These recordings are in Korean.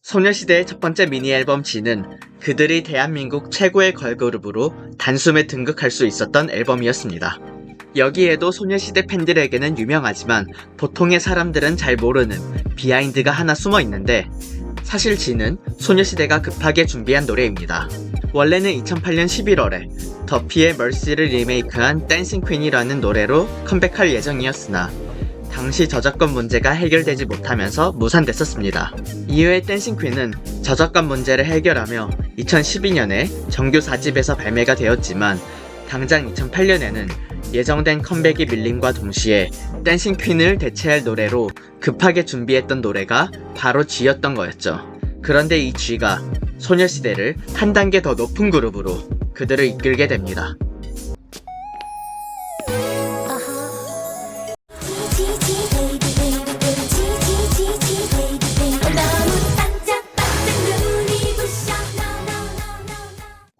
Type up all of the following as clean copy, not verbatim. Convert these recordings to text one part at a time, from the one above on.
소녀시대의 첫 번째 미니 앨범 G는 그들이 대한민국 최고의 걸그룹으로 단숨에 등극할 수 있었던 앨범이었습니다. 여기에도 소녀시대 팬들에게는 유명하지만 보통의 사람들은 잘 모르는 비하인드가 하나 숨어 있는데, 사실 G는 소녀시대가 급하게 준비한 노래입니다. 원래는 2008년 11월에 더피의 멀시를 리메이크한 댄싱 퀸이라는 노래로 컴백할 예정이었으나 당시 저작권 문제가 해결되지 못하면서 무산됐었습니다. 이후에 댄싱 퀸은 저작권 문제를 해결하며 2012년에 정규 4집에서 발매가 되었지만, 당장 2008년에는 예정된 컴백이 밀림과 동시에 댄싱 퀸을 대체할 노래로 급하게 준비했던 노래가 바로 G였던 거였죠. 그런데 이 G가 소녀시대를 한 단계 더 높은 그룹으로 그들을 이끌게 됩니다.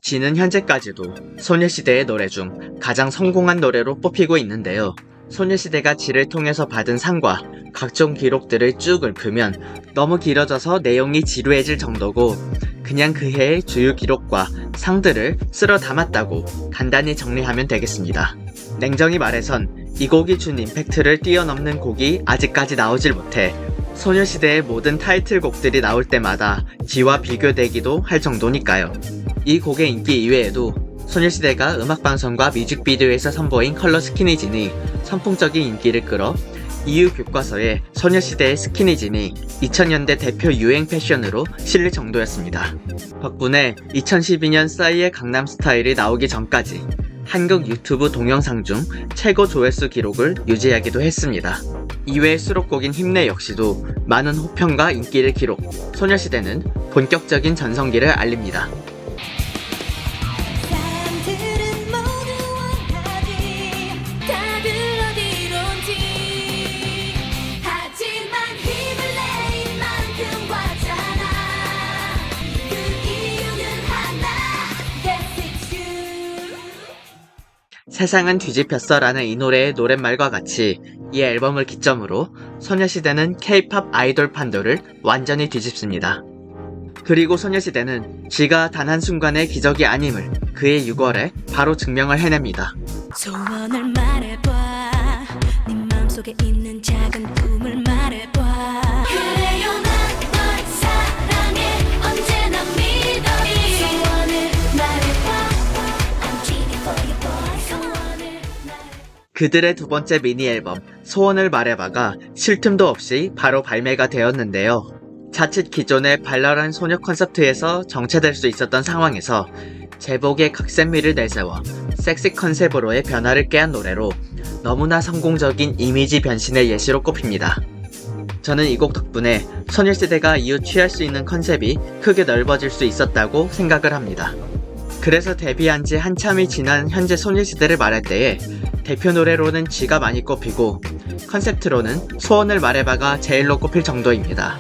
G는 현재까지도 소녀시대의 노래 중 가장 성공한 노래로 뽑히고 있는데요. 소녀시대가 G를 통해서 받은 상과 각종 기록들을 쭉 읊으면 너무 길어져서 내용이 지루해질 정도고, 그냥 그 해의 주요 기록과 상들을 쓸어 담았다고 간단히 정리하면 되겠습니다. 냉정히 말해선 이 곡이 준 임팩트를 뛰어넘는 곡이 아직까지 나오질 못해 소녀시대의 모든 타이틀곡들이 나올 때마다 G와 비교되기도 할 정도니까요. 이 곡의 인기 이외에도 소녀시대가 음악방송과 뮤직비디오에서 선보인 컬러 스키니진이 선풍적인 인기를 끌어 EU 교과서에 소녀시대의 스키니진이 2000년대 대표 유행 패션으로 실릴 정도였습니다. 덕분에 2012년 싸이의 강남스타일이 나오기 전까지 한국 유튜브 동영상 중 최고 조회수 기록을 유지하기도 했습니다. 이외의 수록곡인 힘내 역시도 많은 호평과 인기를 기록, 소녀시대는 본격적인 전성기를 알립니다. 세상은 뒤집혔어 라는 이 노래의 노랫말과 같이 이 앨범을 기점으로 소녀시대는 K-POP 아이돌 판도를 완전히 뒤집습니다. 그리고 소녀시대는 G가 단 한순간의 기적이 아님을 그의 6월에 바로 증명을 해냅니다. 소원을 말해봐, 네 마음속에 있는 작은 꿈을 말해봐. 그래요, 난 널 사랑해, 언제나 믿어. 소원을 말해봐, I'm cheating for you boy. 소원을 그들의 두 번째 미니 앨범 소원을 말해봐가 쉴 틈도 없이 바로 발매가 되었는데요. 자칫 기존의 발랄한 소녀 콘서트에서 정체될 수 있었던 상황에서 제복의 각센미를 내세워 섹시 컨셉으로의 변화를 깨한 노래로 너무나 성공적인 이미지 변신의 예시로 꼽힙니다. 저는 이 곡 덕분에 소녀시대가 이후 취할 수 있는 컨셉이 크게 넓어질 수 있었다고 생각을 합니다. 그래서 데뷔한 지 한참이 지난 현재 소녀시대를 말할 때에 대표 노래로는 G가 많이 꼽히고 컨셉트로는 소원을 말해봐가 제일로 꼽힐 정도입니다.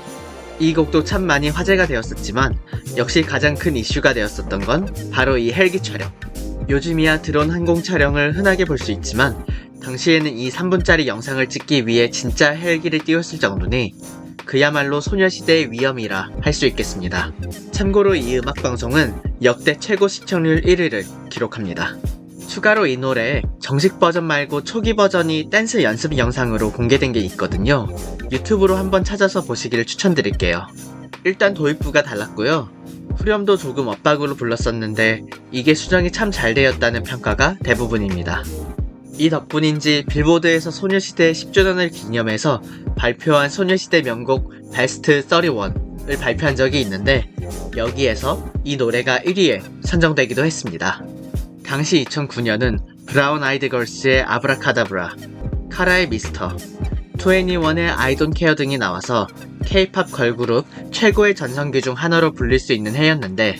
이 곡도 참 많이 화제가 되었었지만 역시 가장 큰 이슈가 되었었던 건 바로 이 헬기 촬영. 요즘이야 드론 항공 촬영을 흔하게 볼 수 있지만 당시에는 이 3분짜리 영상을 찍기 위해 진짜 헬기를 띄웠을 정도니 그야말로 소녀시대의 위엄이라 할 수 있겠습니다. 참고로 이 음악방송은 역대 최고 시청률 1위를 기록합니다. 추가로 이 노래 정식 버전 말고 초기 버전이 댄스 연습 영상으로 공개된 게 있거든요. 유튜브로 한번 찾아서 보시기를 추천드릴게요. 일단 도입부가 달랐고요. 후렴도 조금 엇박으로 불렀었는데 이게 수정이 참 잘 되었다는 평가가 대부분입니다. 이 덕분인지 빌보드에서 소녀시대 10주년을 기념해서 발표한 소녀시대 명곡 베스트 31을 발표한 적이 있는데 여기에서 이 노래가 1위에 선정되기도 했습니다. 당시 2009년은 브라운 아이드 걸스의 아브라카다브라, 카라의 미스터, 2NE1의 I Don't Care 등이 나와서 K-POP 걸그룹 최고의 전성기 중 하나로 불릴 수 있는 해였는데,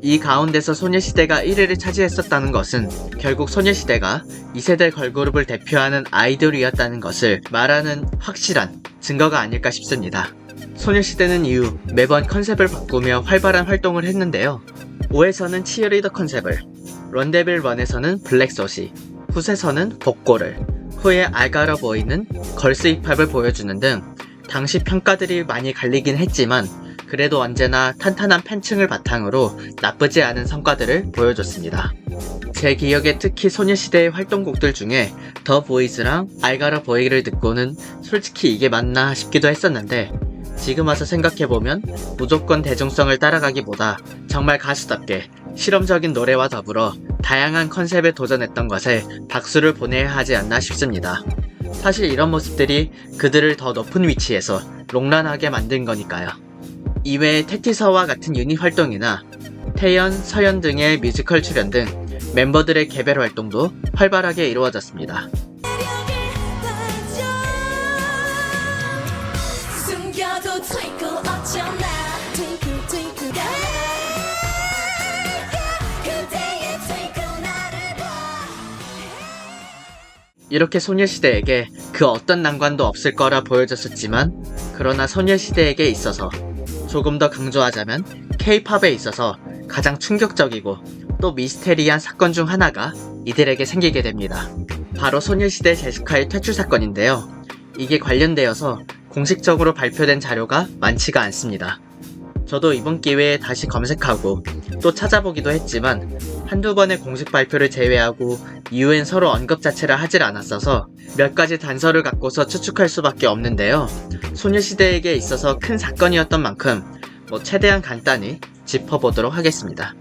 이 가운데서 소녀시대가 1위를 차지했었다는 것은 결국 소녀시대가 2세대 걸그룹을 대표하는 아이돌이었다는 것을 말하는 확실한 증거가 아닐까 싶습니다. 소녀시대는 이후 매번 컨셉을 바꾸며 활발한 활동을 했는데요. 5에서는 치어리더 컨셉을, 런데빌 1에서는 블랙소시, 훗에서는 복고를, 후에 알가라 보이는 걸스 힙합을 보여주는 등 당시 평가들이 많이 갈리긴 했지만 그래도 언제나 탄탄한 팬층을 바탕으로 나쁘지 않은 성과들을 보여줬습니다. 제 기억에 특히 소녀시대의 활동곡들 중에 더 보이즈랑 I Gotta Boy를 듣고는 솔직히 이게 맞나 싶기도 했었는데, 지금 와서 생각해보면 무조건 대중성을 따라가기보다 정말 가수답게 실험적인 노래와 더불어 다양한 컨셉에 도전했던 것에 박수를 보내야 하지 않나 싶습니다. 사실 이런 모습들이 그들을 더 높은 위치에서 롱런하게 만든 거니까요. 이외에 테티서와 같은 유닛 활동이나 태연, 서연 등의 뮤지컬 출연 등 멤버들의 개별 활동도 활발하게 이루어졌습니다. 숨겨도 twinkle 어쩌나 twinkle twinkle 그대의 twinkle 나를 봐. 이렇게 소녀시대에게 그 어떤 난관도 없을 거라 보여졌었지만, 그러나 소녀시대에게 있어서 조금 더 강조하자면 K-팝에 있어서 가장 충격적이고 또 미스테리한 사건 중 하나가 이들에게 생기게 됩니다. 바로 소녀시대 제시카의 퇴출 사건인데요. 이게 관련되어서 공식적으로 발표된 자료가 많지가 않습니다. 저도 이번 기회에 다시 검색하고 또 찾아보기도 했지만 한두 번의 공식 발표를 제외하고 이후엔 서로 언급 자체를 하질 않았어서 몇 가지 단서를 갖고서 추측할 수밖에 없는데요. 소녀시대에게 있어서 큰 사건이었던 만큼 최대한 간단히 짚어보도록 하겠습니다.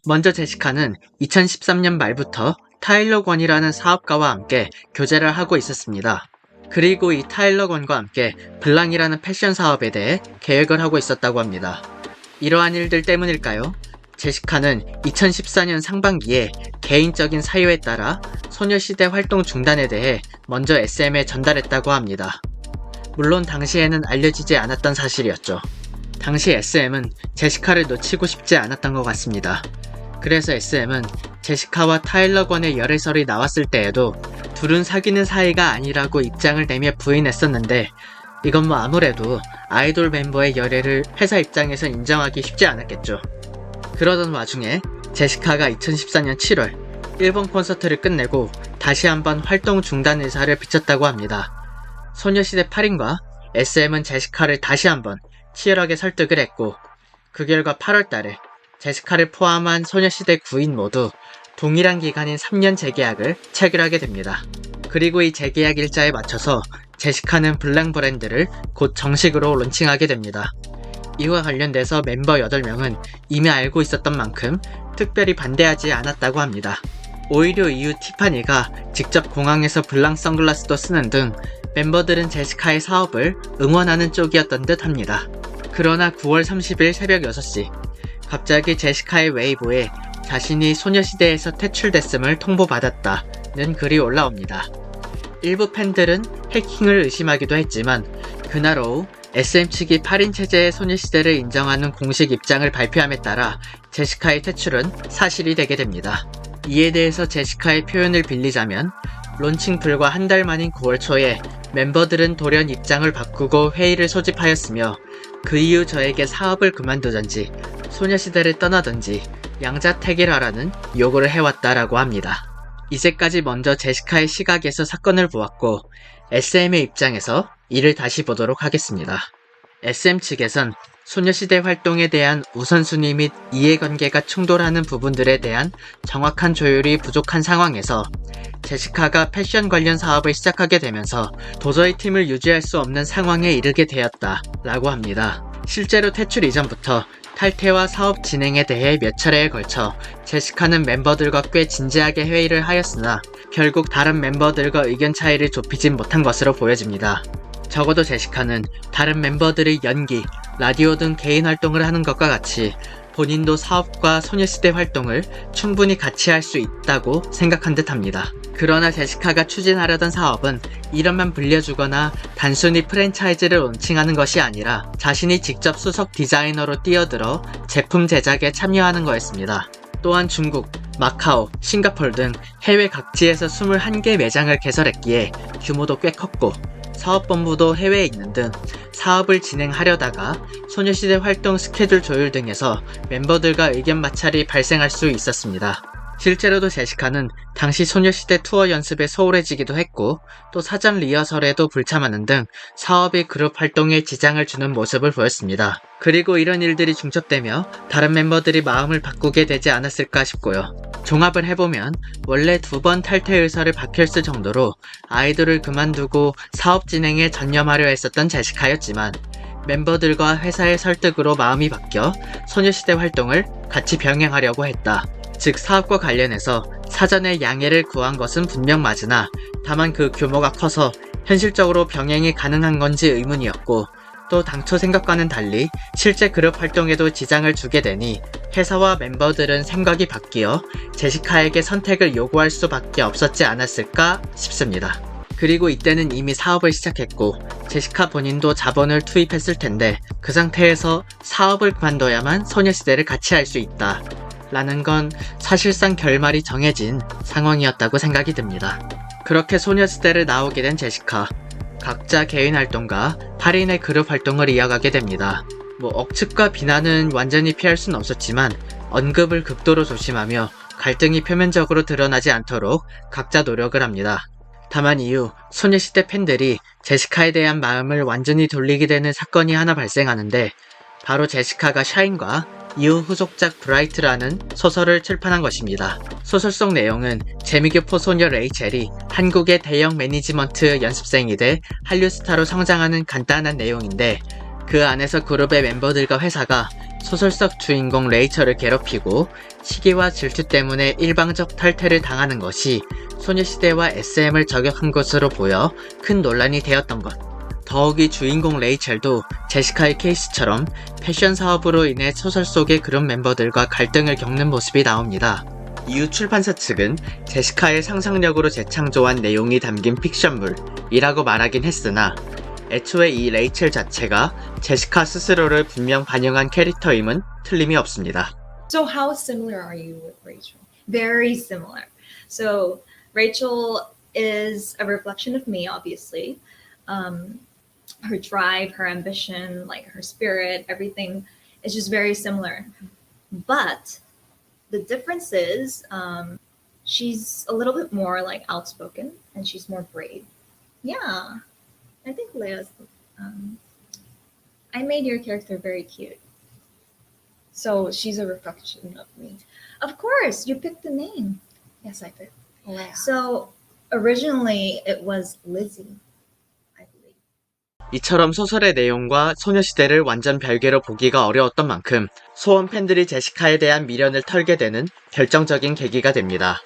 먼저 제시카는 2013년 말부터 타일러 권이라는 사업가와 함께 교제를 하고 있었습니다. 그리고 이 타일러 권과 함께 블랑이라는 패션 사업에 대해 계획을 하고 있었다고 합니다. 이러한 일들 때문일까요? 제시카는 2014년 상반기에 개인적인 사유에 따라 소녀시대 활동 중단에 대해 먼저 SM에 전달했다고 합니다. 물론 당시에는 알려지지 않았던 사실이었죠. 당시 SM은 제시카를 놓치고 싶지 않았던 것 같습니다. 그래서 SM은 제시카와 타일러 권의 열애설이 나왔을 때에도 둘은 사귀는 사이가 아니라고 입장을 내며 부인했었는데, 이건 아무래도 아이돌 멤버의 열애를 회사 입장에서 인정하기 쉽지 않았겠죠. 그러던 와중에 제시카가 2014년 7월 일본 콘서트를 끝내고 다시 한번 활동 중단 의사를 비쳤다고 합니다. 소녀시대 8인과 SM은 제시카를 다시 한번 치열하게 설득을 했고, 그 결과 8월 달에 제시카를 포함한 소녀시대 9인 모두 동일한 기간인 3년 재계약을 체결하게 됩니다. 그리고 이 재계약 일자에 맞춰서 제시카는 블랑 브랜드를 곧 정식으로 론칭하게 됩니다. 이와 관련돼서 멤버 8명은 이미 알고 있었던 만큼 특별히 반대하지 않았다고 합니다. 오히려 이후 티파니가 직접 공항에서 블랑 선글라스도 쓰는 등 멤버들은 제시카의 사업을 응원하는 쪽이었던 듯 합니다. 그러나 9월 30일 새벽 6시 갑자기 제시카의 웨이보에 자신이 소녀시대에서 퇴출됐음을 통보받았다는 글이 올라옵니다. 일부 팬들은 해킹을 의심하기도 했지만 그날 오후 SM 측이 8인 체제의 소녀시대를 인정하는 공식 입장을 발표함에 따라 제시카의 퇴출은 사실이 되게 됩니다. 이에 대해서 제시카의 표현을 빌리자면, 론칭 불과 한 달 만인 9월 초에 멤버들은 돌연 입장을 바꾸고 회의를 소집하였으며 그 이후 저에게 사업을 그만두든지 소녀시대를 떠나든지 양자택일 하라는 요구를 해왔다라고 합니다. 이제까지 먼저 제시카의 시각에서 사건을 보았고 SM의 입장에서 이를 다시 보도록 하겠습니다. SM 측에선 소녀시대 활동에 대한 우선순위 및 이해관계가 충돌하는 부분들에 대한 정확한 조율이 부족한 상황에서 제시카가 패션 관련 사업을 시작하게 되면서 도저히 팀을 유지할 수 없는 상황에 이르게 되었다 라고 합니다. 실제로 퇴출 이전부터 탈퇴와 사업 진행에 대해 몇 차례에 걸쳐 제시카는 멤버들과 꽤 진지하게 회의를 하였으나 결국 다른 멤버들과 의견 차이를 좁히진 못한 것으로 보여집니다. 적어도 제시카는 다른 멤버들의 연기, 라디오 등 개인 활동을 하는 것과 같이 본인도 사업과 소녀시대 활동을 충분히 같이 할 수 있다고 생각한 듯 합니다. 그러나 제시카가 추진하려던 사업은 이름만 불려주거나 단순히 프랜차이즈를 론칭하는 것이 아니라 자신이 직접 수석 디자이너로 뛰어들어 제품 제작에 참여하는 거였습니다. 또한 중국, 마카오, 싱가포르 등 해외 각지에서 21개 매장을 개설했기에 규모도 꽤 컸고 사업본부도 해외에 있는 등 사업을 진행하려다가 소녀시대 활동 스케줄 조율 등에서 멤버들과 의견 마찰이 발생할 수 있었습니다. 실제로도 제시카는 당시 소녀시대 투어 연습에 소홀해지기도 했고 또 사전 리허설에도 불참하는 등 사업이 그룹 활동에 지장을 주는 모습을 보였습니다. 그리고 이런 일들이 중첩되며 다른 멤버들이 마음을 바꾸게 되지 않았을까 싶고요. 종합을 해보면 원래 2번 탈퇴 의사를 밝혔을 정도로 아이돌을 그만두고 사업 진행에 전념하려 했었던 제시카였지만 멤버들과 회사의 설득으로 마음이 바뀌어 소녀시대 활동을 같이 병행하려고 했다. 즉 사업과 관련해서 사전에 양해를 구한 것은 분명 맞으나 다만 그 규모가 커서 현실적으로 병행이 가능한 건지 의문이었고 또 당초 생각과는 달리 실제 그룹 활동에도 지장을 주게 되니 회사와 멤버들은 생각이 바뀌어 제시카에게 선택을 요구할 수밖에 없었지 않았을까 싶습니다. 그리고 이때는 이미 사업을 시작했고 제시카 본인도 자본을 투입했을 텐데 그 상태에서 사업을 그만둬야만 소녀시대를 같이 할 수 있다 라는 건 사실상 결말이 정해진 상황이었다고 생각이 듭니다. 그렇게 소녀시대를 나오게 된 제시카, 각자 개인 활동과 8인의 그룹 활동을 이어가게 됩니다. 억측과 비난은 완전히 피할 순 없었지만 언급을 극도로 조심하며 갈등이 표면적으로 드러나지 않도록 각자 노력을 합니다. 다만 이후 소녀시대 팬들이 제시카에 대한 마음을 완전히 돌리게 되는 사건이 하나 발생하는데 바로 제시카가 샤인과 이후 후속작 브라이트라는 소설을 출판한 것입니다. 소설 속 내용은 재미교포 소녀 레이첼이 한국의 대형 매니지먼트 연습생이 돼 한류 스타로 성장하는 간단한 내용인데 그 안에서 그룹의 멤버들과 회사가 소설 속 주인공 레이첼을 괴롭히고 시기와 질투 때문에 일방적 탈퇴를 당하는 것이 소녀시대와 SM을 저격한 것으로 보여 큰 논란이 되었던 것. 더욱이 주인공 레이첼도 제시카의 케이스처럼 패션 사업으로 인해 소설 속의 그룹 멤버들과 갈등을 겪는 모습이 나옵니다. 이후 출판사 측은 제시카의 상상력으로 재창조한 내용이 담긴 픽션물이라고 말하긴 했으나 애초에 이 레이첼 자체가 제시카 스스로를 분명 반영한 캐릭터임은 틀림이 없습니다. So how similar are you with Rachel? Very similar. So Rachel is a reflection of me, obviously. Her drive, her ambition, like her spirit, everything is just very similar. But the difference is she's a little bit more like outspoken and she's more brave. Yeah, I think Lea's. I made your character very cute. So she's a reflection of me. Of course, you picked the name. Yes, I picked. Lea. So originally it was Lizzie, I believe. 이처럼 소설의 내용과 소녀시대를 완전 별개로 보기가 어려웠던 만큼 소원 팬들이 제시카에 대한 미련을 털게 되는 결정적인 계기가 됩니다.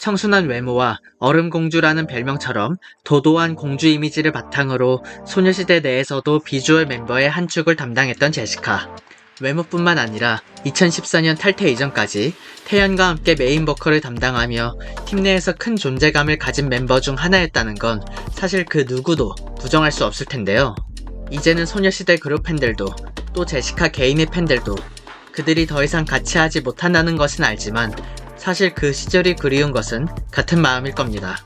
청순한 외모와 얼음공주라는 별명처럼 도도한 공주 이미지를 바탕으로 소녀시대 내에서도 비주얼 멤버의 한 축을 담당했던 제시카. 외모뿐만 아니라 2014년 탈퇴 이전까지 태연과 함께 메인 보컬을 담당하며 팀 내에서 큰 존재감을 가진 멤버 중 하나였다는 건 사실 그 누구도 부정할 수 없을 텐데요. 이제는 소녀시대 그룹 팬들도 또 제시카 개인의 팬들도 그들이 더 이상 같이 하지 못한다는 것은 알지만 사실 그 시절이 그리운 것은 같은 마음일 겁니다.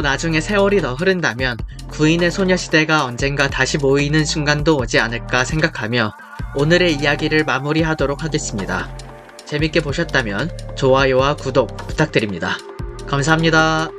나중에 세월이 더 흐른다면 9인의 소녀시대가 언젠가 다시 모이는 순간도 오지 않을까 생각하며 오늘의 이야기를 마무리하도록 하겠습니다. 재밌게 보셨다면 좋아요와 구독 부탁드립니다. 감사합니다.